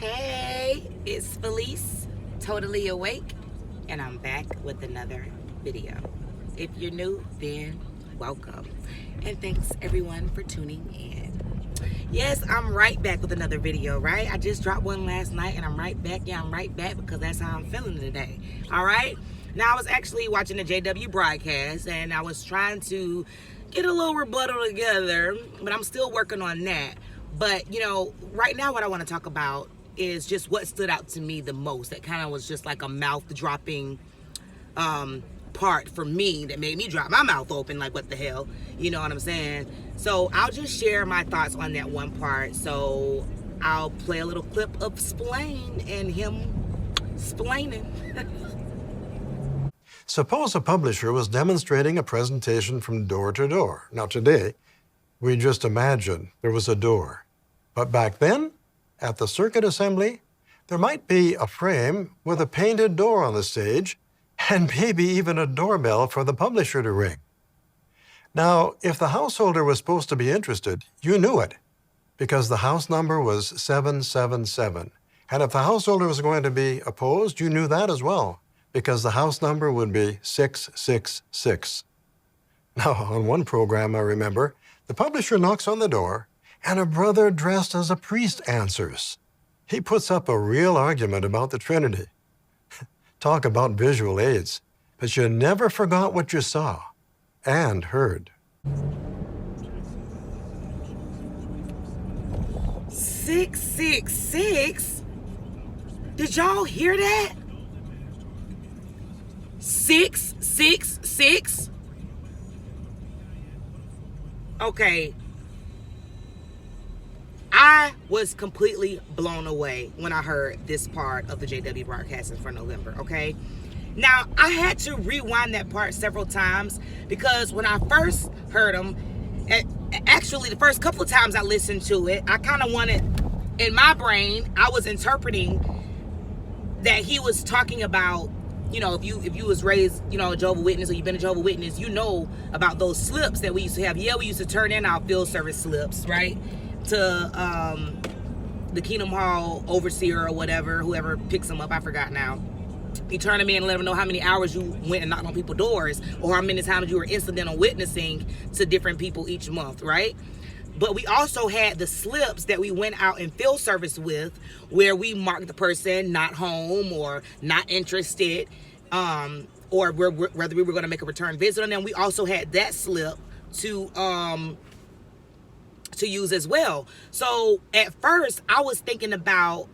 Hey, it's Felice, totally awake, and I'm back with another video. If you're new, then welcome. And thanks everyone for tuning in. Yes, I'm right back with another video, right? I just dropped one last night and I'm right back. Yeah, I'm right back because that's how I'm feeling today. All right? Now, I was actually watching the JW broadcast and I was trying to get a little rebuttal together, but I'm still working on that. But, you know, right now what I want to talk about is just what stood out to me the most. That kind of was just like a mouth-dropping part for me that made me drop my mouth open, like, what the hell? You know what I'm saying? So I'll just share my thoughts on that one part. So I'll play a little clip of Splane and him splaining. Suppose a publisher was demonstrating a presentation from door to door. Now today, we just imagine there was a door. But back then, at the circuit assembly, there might be a frame with a painted door on the stage and maybe even a doorbell for the publisher to ring. Now, if the householder was supposed to be interested, you knew it because the house number was 777. And if the householder was going to be opposed, you knew that as well because the house number would be 666. Now, on one program, I remember, the publisher knocks on the door and a brother dressed as a priest answers. He puts up a real argument about the Trinity. Talk about visual aids, but you never forgot what you saw and heard. 666? Did y'all hear that? 666? Okay. I was completely blown away when I heard this part of the JW broadcasting for November, okay? Now, I had to rewind that part several times because when I first heard him, actually the first couple of times I listened to it, I kind of wanted, in my brain, I was interpreting that he was talking about, you know, if you was raised, you know, a Jehovah's Witness or you've been a Jehovah's Witness, you know about those slips that we used to have. Yeah, we used to turn in our field service slips, right? To the Kingdom Hall overseer or whatever, whoever picks them up, I forgot now. You turn them in and let them know how many hours you went and knocked on people's doors or how many times you were incidental witnessing to different people each month, right? But we also had the slips that we went out in field service with where we marked the person not home or not interested, or whether we were going to make a return visit on them. We also had that slip to use as well. So at first I was thinking about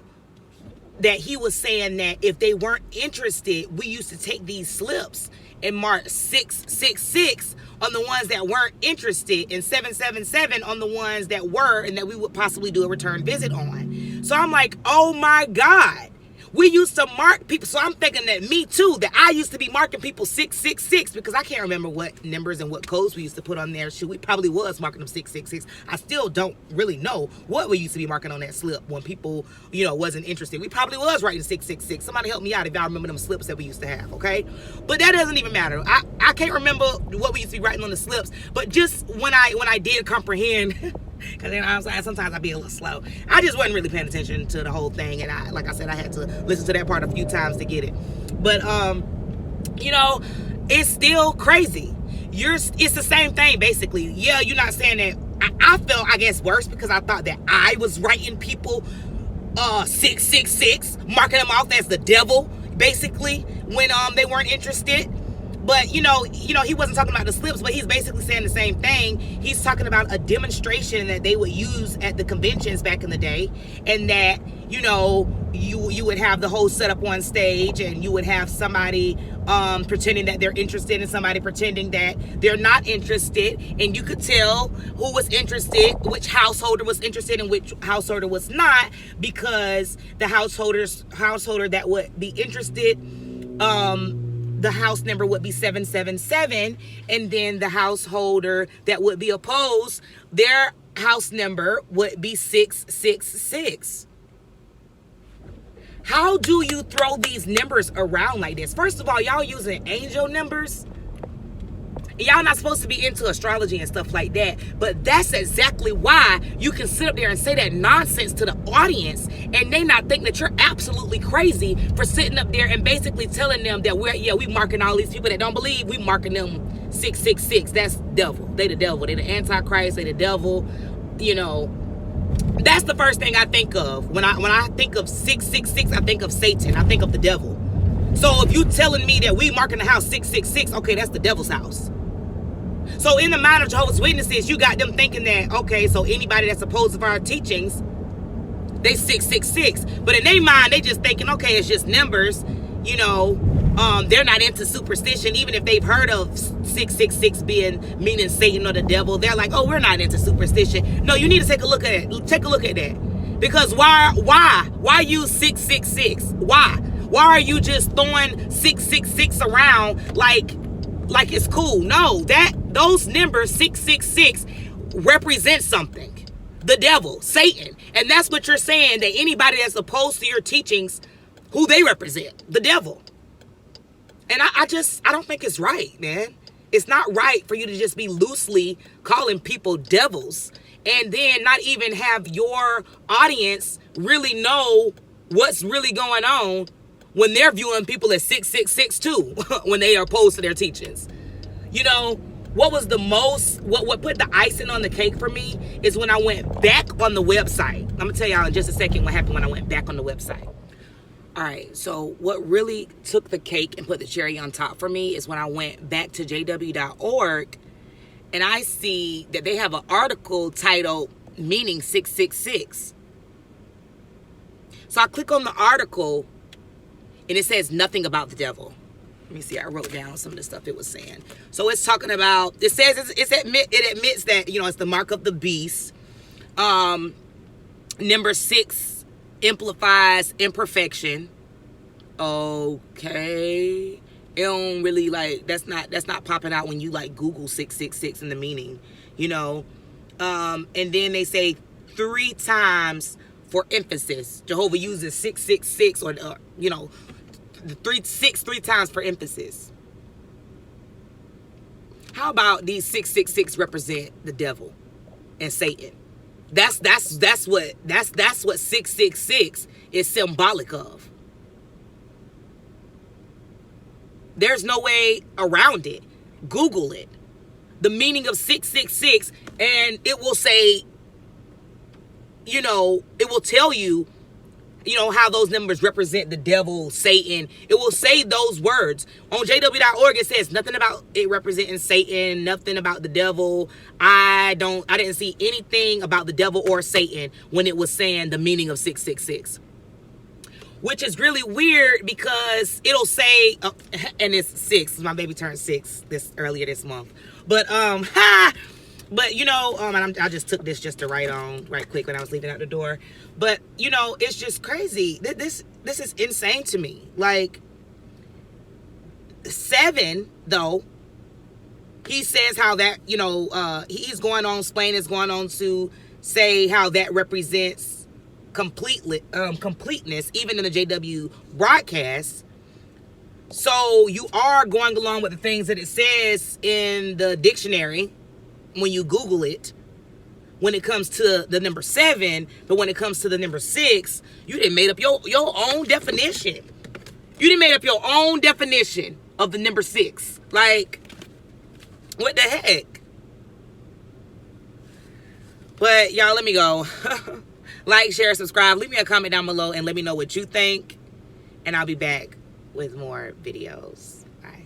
that he was saying that if they weren't interested, we used to take these slips and mark 666 on the ones that weren't interested and 777 on the ones that were and that we would possibly do a return visit on. So I'm like, oh my God. We used to mark people. So I'm thinking that me too, that I used to be marking people 666 because I can't remember what numbers and what codes we used to put on there. Shoot, we probably was marking them 666. I still don't really know what we used to be marking on that slip when people, you know, wasn't interested. We probably was writing 666. Somebody help me out if y'all remember them slips that we used to have, okay? But that doesn't even matter. I can't remember what we used to be writing on the slips, but just when I did comprehend, because then sometimes I'd be a little slow. I just wasn't really paying attention to the whole thing, and like I said, I had to listen to that part a few times to get it. But you know, it's still crazy. It's the same thing basically. Yeah, you're not saying that. I felt, I guess, worse because I thought that I was writing people 666, marking them off as the devil basically when they weren't interested. But, you know, he wasn't talking about the slips, but he's basically saying the same thing. He's talking about a demonstration that they would use at the conventions back in the day, and that, you know, you would have the whole setup on stage, and you would have somebody pretending that they're interested and somebody pretending that they're not interested, and you could tell who was interested, which householder was interested and which householder was not, because the householder that would be interested, the house number would be 777, and then the householder that would be opposed, their house number would be 666. How do you throw these numbers around like this? First of all, y'all using angel numbers. Y'all not supposed to be into astrology and stuff like that, but that's exactly why you can sit up there and say that nonsense to the audience, and they not think that you're absolutely crazy for sitting up there and basically telling them that we marking all these people that don't believe, we marking them 666. That's devil. They the devil. They the Antichrist. They the devil. You know, that's the first thing I think of when I think of 666. I think of Satan. I think of the devil. So if you telling me that we marking the house 666, okay, that's the devil's house. So in the mind of Jehovah's Witnesses, you got them thinking that, okay, so anybody that's opposed to our teachings, they 666. But in their mind, they just thinking, okay, it's just numbers. You know, they're not into superstition. Even if they've heard of 666 meaning Satan or the devil, they're like, oh, we're not into superstition. No, you need to take a look at it. Take a look at that. Because why use 666? Why are you just throwing 666 around like it's cool? No, those numbers 666 represent something. The devil, Satan. And that's what you're saying, that anybody that's opposed to your teachings, who they represent, the devil. And I don't think it's right, man. It's not right for you to just be loosely calling people devils and then not even have your audience really know what's really going on when they're viewing people as 666 too, when they are opposed to their teachings. You know, what put the icing on the cake for me is when I went back on the website. I'm gonna tell y'all in just a second what happened when I went back on the website. All right, so what really took the cake and put the cherry on top for me is when I went back to jw.org and I see that they have an article titled Meaning 666. So I click on the article and it says nothing about the devil. Let me see, I wrote down some of the stuff it was saying. So it's talking about, it says it admits that, you know, it's the mark of the beast. Number 6 amplifies imperfection. Okay. It don't really that's not popping out when you Google 666 and the meaning, you know. And then they say 3 times for emphasis. Jehovah uses 666 or you know, three times for emphasis. How about these 666 represent the devil and Satan? That's what 666 is symbolic of. There's no way around it. Google it. The meaning of 666, and it will say, you know, it will tell you, you know, how those numbers represent the devil, Satan. It will say those words. On jw.org, it says nothing about it representing Satan, nothing about the devil. I didn't see anything about the devil or Satan when it was saying the meaning of 666. Which is really weird because it'll say, and it's 6. My baby turned 6 earlier this month. But, but you know, and I just took this just to write on right quick when I was leaving out the door. But, you know, it's just crazy. This is insane to me. 7, though, he says how that, you know, he's going on, Splane is going on to say how that represents completeness, even in the JW broadcast. So you are going along with the things that it says in the dictionary when you Google it, when it comes to the number 7, but when it comes to the number 6, you done made up your own definition. You done made up your own definition of the number 6. What the heck? But y'all, let me go. Like, share, subscribe. Leave me a comment down below and let me know what you think. And I'll be back with more videos. Bye.